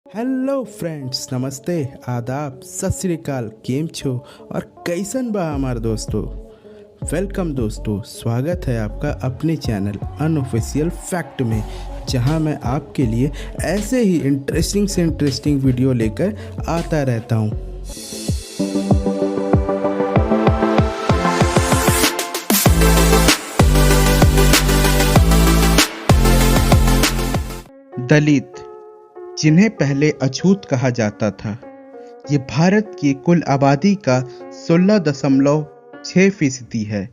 Hello friends, नमस्ते, आदाब, सत श्री अकाल, केम छो और कैसन बा हमार दोस्तों। वेलकम दोस्तों, स्वागत है आपका अपने चैनल अनऑफिशियल फैक्ट में, जहां मैं आपके लिए ऐसे ही इंटरेस्टिंग से इंटरेस्टिंग वीडियो लेकर आता रहता हूं। दलित, जिन्हें पहले अछूत कहा जाता था, ये भारत की कुल आबादी का 16.6% है।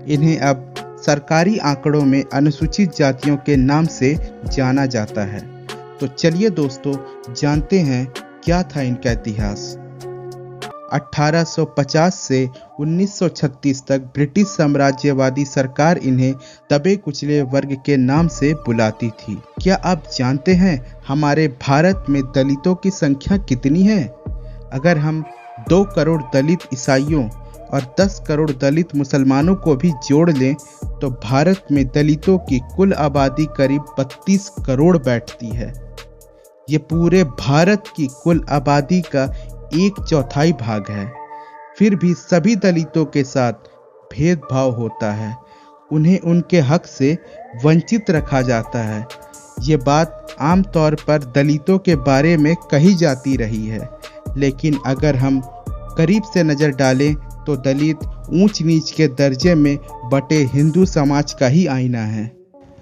इन्हें अब सरकारी आंकड़ों में अनुसूचित जातियों के नाम से जाना जाता है। तो चलिए दोस्तों, जानते हैं क्या था इनका इतिहास। 1850 से 1936 तक ब्रिटिश साम्राज्यवादी सरकार इन्हें दबे कुचले वर्ग के नाम से बुलाती थी। क्या आप जानते हैं हमारे भारत में दलितों की संख्या कितनी है? अगर हम 2 करोड़ दलित ईसाइयों और 10 करोड़ दलित मुसलमानों को भी जोड़ लें तो भारत में दलितों की कुल आबादी करीब 32 करोड़ बैठती है। ये पूरे भारत की कुल आबादी का 1/4 भाग है। फिर भी सभी दलितों के साथ भेदभाव होता है, उन्हें उनके हक से वंचित रखा जाता है। ये बात आमतौर पर दलितों के बारे में कही जाती रही है, लेकिन अगर हम करीब से नज़र डालें तो दलित ऊंच नीच के दर्जे में बटे हिंदू समाज का ही आईना है।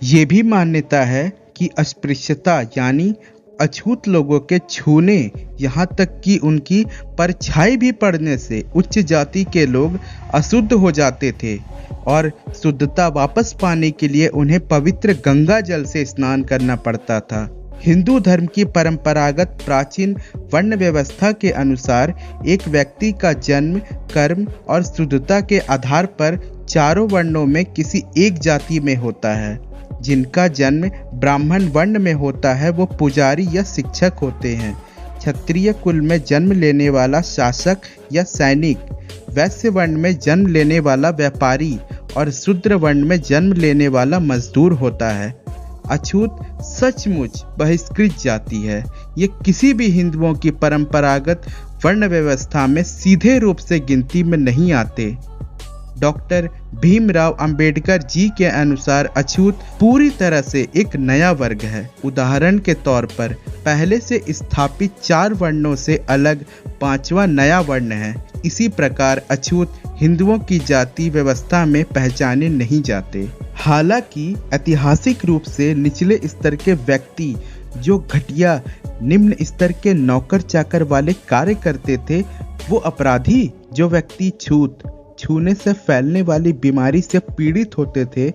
ये भी मान्यता है कि अस्पृश्यता यानी अछूत लोगों के छूने, यहाँ तक कि उनकी परछाई भी पड़ने से उच्च जाति के लोग अशुद्ध हो जाते थे और शुद्धता वापस पाने के लिए उन्हें पवित्र गंगा जल से स्नान करना पड़ता था। हिंदू धर्म की परंपरागत प्राचीन वर्ण व्यवस्था के अनुसार एक व्यक्ति का जन्म, कर्म और शुद्धता के आधार पर चारों वर्णों में किसी एक जाति में होता है। जिनका जन्म ब्राह्मण वर्ण में होता है वो पुजारी या शिक्षक होते हैं। क्षत्रिय कुल में जन्म लेने वाला शासक या सैनिक, वैश्य वर्ण में जन्म लेने वाला व्यापारी और शूद्र वर्ण में जन्म लेने वाला मजदूर होता है। अछूत सचमुच बहिष्कृत जाति है। ये किसी भी हिंदुओं की परंपरागत वर्ण व्यवस्था में सीधे रूप से गिनती में नहीं आते। डॉक्टर भीमराव अंबेडकर जी के अनुसार अछूत पूरी तरह से एक नया वर्ग है। उदाहरण के तौर पर पहले से स्थापित 4 वर्णों से अलग 5वां नया वर्ण है। इसी प्रकार अछूत हिंदुओं की जाति व्यवस्था में पहचाने नहीं जाते। हालांकि ऐतिहासिक रूप से निचले स्तर के व्यक्ति जो घटिया निम्न स्तर के नौकर चाकर वाले कार्य करते थे वो अपराधी, जो व्यक्ति छूने से फैलने वाली बीमारी से पीड़ित होते थे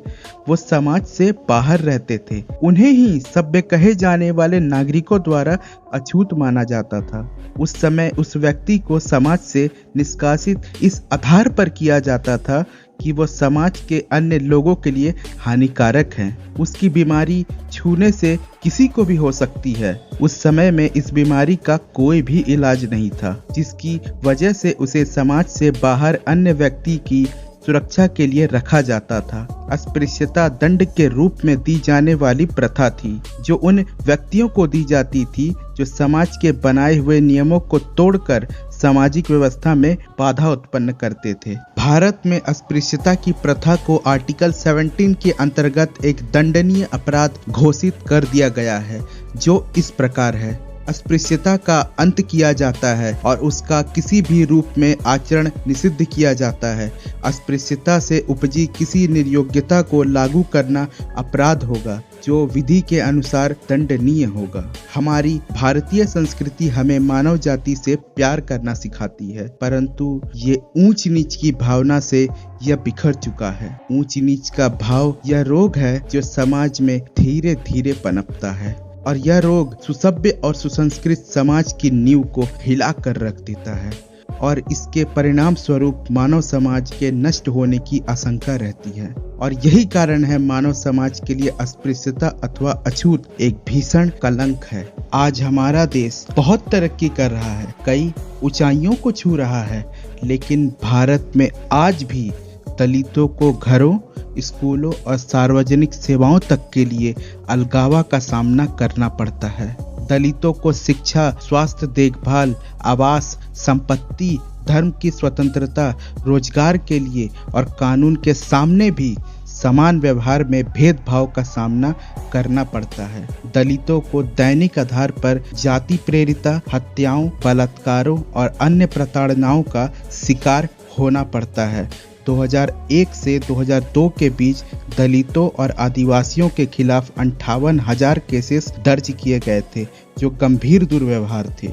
वो समाज से बाहर रहते थे। उन्हें ही सभ्य कहे जाने वाले नागरिकों द्वारा अछूत माना जाता था। उस समय उस व्यक्ति को समाज से निष्कासित इस आधार पर किया जाता था कि वो समाज के अन्य लोगों के लिए हानिकारक हैं। उसकी बीमारी छूने से किसी को भी हो सकती है। उस समय में इस बीमारी का कोई भी इलाज नहीं था, जिसकी वजह से उसे समाज से बाहर अन्य व्यक्ति की सुरक्षा के लिए रखा जाता था। अस्पृश्यता दंड के रूप में दी जाने वाली प्रथा थी, जो उन व्यक्तियों को दी जाती थी जो समाज के बनाए हुए नियमों को तोड़कर सामाजिक व्यवस्था में बाधा उत्पन्न करते थे। भारत में अस्पृश्यता की प्रथा को आर्टिकल 17 के अंतर्गत एक दंडनीय अपराध घोषित कर दिया गया है, जो इस प्रकार है। अस्पृश्यता का अंत किया जाता है और उसका किसी भी रूप में आचरण निषिद्ध किया जाता है। अस्पृश्यता से उपजी किसी निर्योग्यता को लागू करना अपराध होगा, जो विधि के अनुसार दंडनीय होगा। हमारी भारतीय संस्कृति हमें मानव जाति से प्यार करना सिखाती है, परंतु ये ऊंच नीच की भावना से यह बिखर चुका है। ऊंच नीच का भाव यह रोग है जो समाज में धीरे धीरे पनपता है, और यह रोग सुसभ्य और सुसंस्कृत समाज की नींव को हिला कर रख देता है और इसके परिणाम स्वरूप मानव समाज के नष्ट होने की आशंका रहती है। और यही कारण है मानव समाज के लिए अस्पृश्यता अथवा अछूत एक भीषण कलंक है। आज हमारा देश बहुत तरक्की कर रहा है, कई ऊंचाइयों को छू रहा है, लेकिन भारत में आज भी दलितों को घरों, स्कूलों और सार्वजनिक सेवाओं तक के लिए अलगावा का सामना करना पड़ता है। दलितों को शिक्षा, स्वास्थ्य देखभाल, आवास, संपत्ति, धर्म की स्वतंत्रता, रोजगार के लिए और कानून के सामने भी समान व्यवहार में भेदभाव का सामना करना पड़ता है। दलितों को दैनिक आधार पर जाति प्रेरित हत्याओं, बलात्कारों और अन्य प्रताड़नाओं का शिकार होना पड़ता है। 2001 से 2002 के बीच दलितों और आदिवासियों के खिलाफ 58,000 केसेस दर्ज किए गए थे जो गंभीर दुर्व्यवहार थे।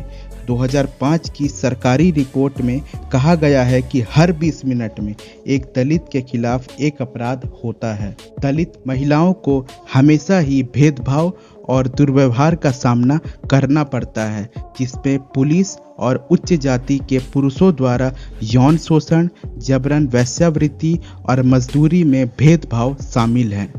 2005 की सरकारी रिपोर्ट में कहा गया है कि हर 20 मिनट में एक दलित के खिलाफ एक अपराध होता है। दलित महिलाओं को हमेशा ही भेदभाव और दुर्व्यवहार का सामना करना पड़ता है, जिसमें पुलिस और उच्च जाति के पुरुषों द्वारा यौन शोषण, जबरन वेश्यावृत्ति और मजदूरी में भेदभाव शामिल है।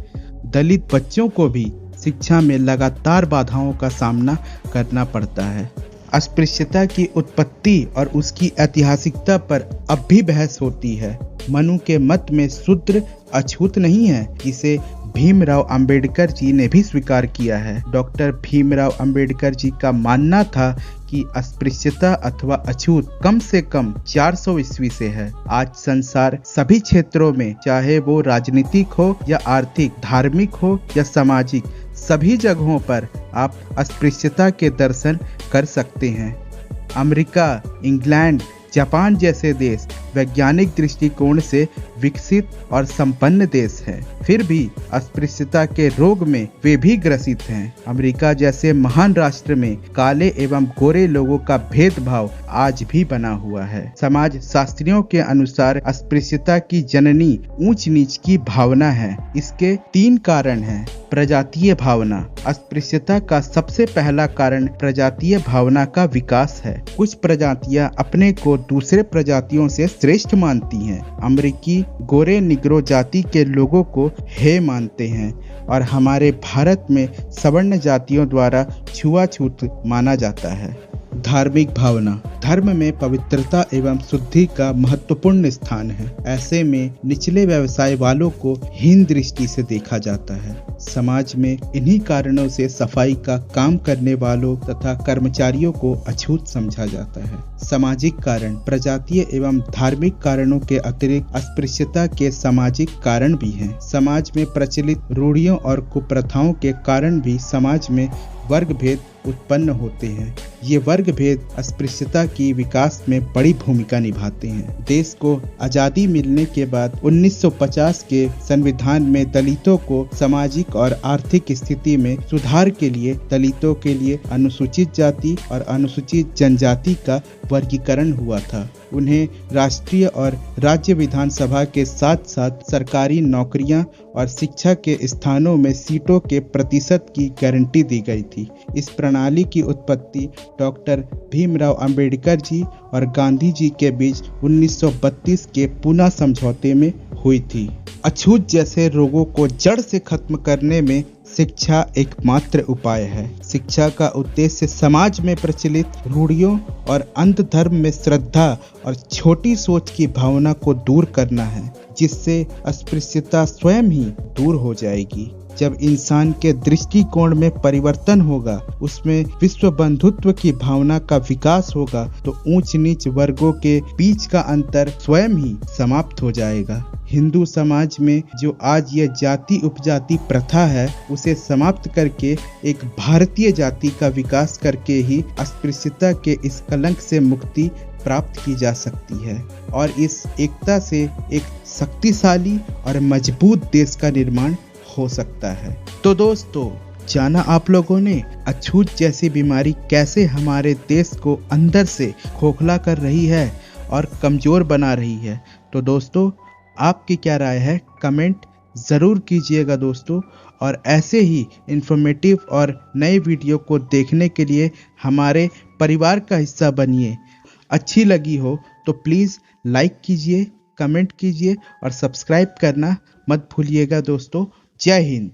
दलित बच्चों को भी शिक्षा में लगातार बाधाओं का सामना करना पड़ता है। अस्पृश्यता की उत्पत्ति और उसकी ऐतिहासिकता पर अब भी बहस होती है। मनु के मत में शूद्र अछूत नहीं है, जिसे भीमराव अंबेडकर जी ने भी स्वीकार किया है। डॉक्टर भीमराव अंबेडकर जी का मानना था कि अस्पृश्यता अथवा अछूत कम से कम 400 ईस्वी से है। आज संसार सभी क्षेत्रों में, चाहे वो राजनीतिक हो या आर्थिक, धार्मिक हो या सामाजिक, सभी जगहों पर आप अस्पृश्यता के दर्शन कर सकते हैं। अमेरिका, इंग्लैंड, जापान जैसे देश वैज्ञानिक दृष्टिकोण से विकसित और संपन्न देश हैं, फिर भी अस्पृश्यता के रोग में वे भी ग्रसित हैं। अमेरिका जैसे महान राष्ट्र में काले एवं गोरे लोगों का भेदभाव आज भी बना हुआ है। समाज शास्त्रियों के अनुसार अस्पृश्यता की जननी ऊंच नीच की भावना है। इसके 3 कारण हैं। प्रजातीय भावना। अस्पृश्यता का सबसे पहला कारण प्रजातीय भावना का विकास है। कुछ प्रजातियां अपने को दूसरे प्रजातियों से श्रेष्ठ मानती हैं। अमेरिकी गोरे निग्रो जाति के लोगों को हे मानते हैं और हमारे भारत में सवर्ण जातियों द्वारा छुआछूत माना जाता है। धार्मिक भावना। धर्म में पवित्रता एवं शुद्धि का महत्वपूर्ण स्थान है। ऐसे में निचले व्यवसाय वालों को हीन दृष्टि से देखा जाता है। समाज में इन्हीं कारणों से सफाई का काम करने वालों तथा कर्मचारियों को अछूत समझा जाता है। सामाजिक कारण। प्रजातीय एवं धार्मिक कारणों के अतिरिक्त अस्पृश्यता के सामाजिक कारण भी हैं। समाज में प्रचलित रूढ़ियों और कुप्रथाओं के कारण भी समाज में वर्ग भेद उत्पन्न होते हैं। ये वर्ग भेद अस्पृश्यता की विकास में बड़ी भूमिका निभाते हैं। देश को आजादी मिलने के बाद 1950 के संविधान में दलितों को सामाजिक और आर्थिक स्थिति में सुधार के लिए दलितों के लिए अनुसूचित जाति और अनुसूचित जनजाति का वर्गीकरण हुआ था। उन्हें राष्ट्रीय और राज्य विधानसभा के साथ साथ सरकारी नौकरियां और शिक्षा के स्थानों में सीटों के प्रतिशत की गारंटी दी गई थी। इस प्रणाली की उत्पत्ति डॉक्टर भीमराव अंबेडकर जी और गांधी जी के बीच 1932 के पूना समझौते में हुई थी। अछूत जैसे रोगों को जड़ से खत्म करने में शिक्षा एकमात्र उपाय है। शिक्षा का उद्देश्य समाज में प्रचलित रूढ़ियों और अंध धर्म में श्रद्धा और छोटी सोच की भावना को दूर करना है, जिससे अस्पृश्यता स्वयं ही दूर हो जाएगी। जब इंसान के दृष्टिकोण में परिवर्तन होगा, उसमें विश्व बंधुत्व की भावना का विकास होगा, तो ऊंच नीच वर्गों के बीच का अंतर स्वयं ही समाप्त हो जाएगा। हिंदू समाज में जो आज ये जाति उपजाति प्रथा है, उसे समाप्त करके एक भारतीय जाति का विकास करके ही अस्पृश्यता के इस कलंक से मुक्ति प्राप्त की जा सकती है और इस एकता से एक शक्तिशाली और मजबूत देश का निर्माण हो सकता है। तो दोस्तों, जाना आप लोगों ने अछूत जैसी बीमारी कैसे हमारे देश को अंदर से खोखला कर रही है और कमजोर बना रही है। तो दोस्तों, आपकी क्या राय है, कमेंट ज़रूर कीजिएगा दोस्तों। और ऐसे ही इंफॉर्मेटिव और नए वीडियो को देखने के लिए हमारे परिवार का हिस्सा बनिए। अच्छी लगी हो तो प्लीज़ लाइक कीजिए, कमेंट कीजिए और सब्सक्राइब करना मत भूलिएगा दोस्तों। जय हिंद।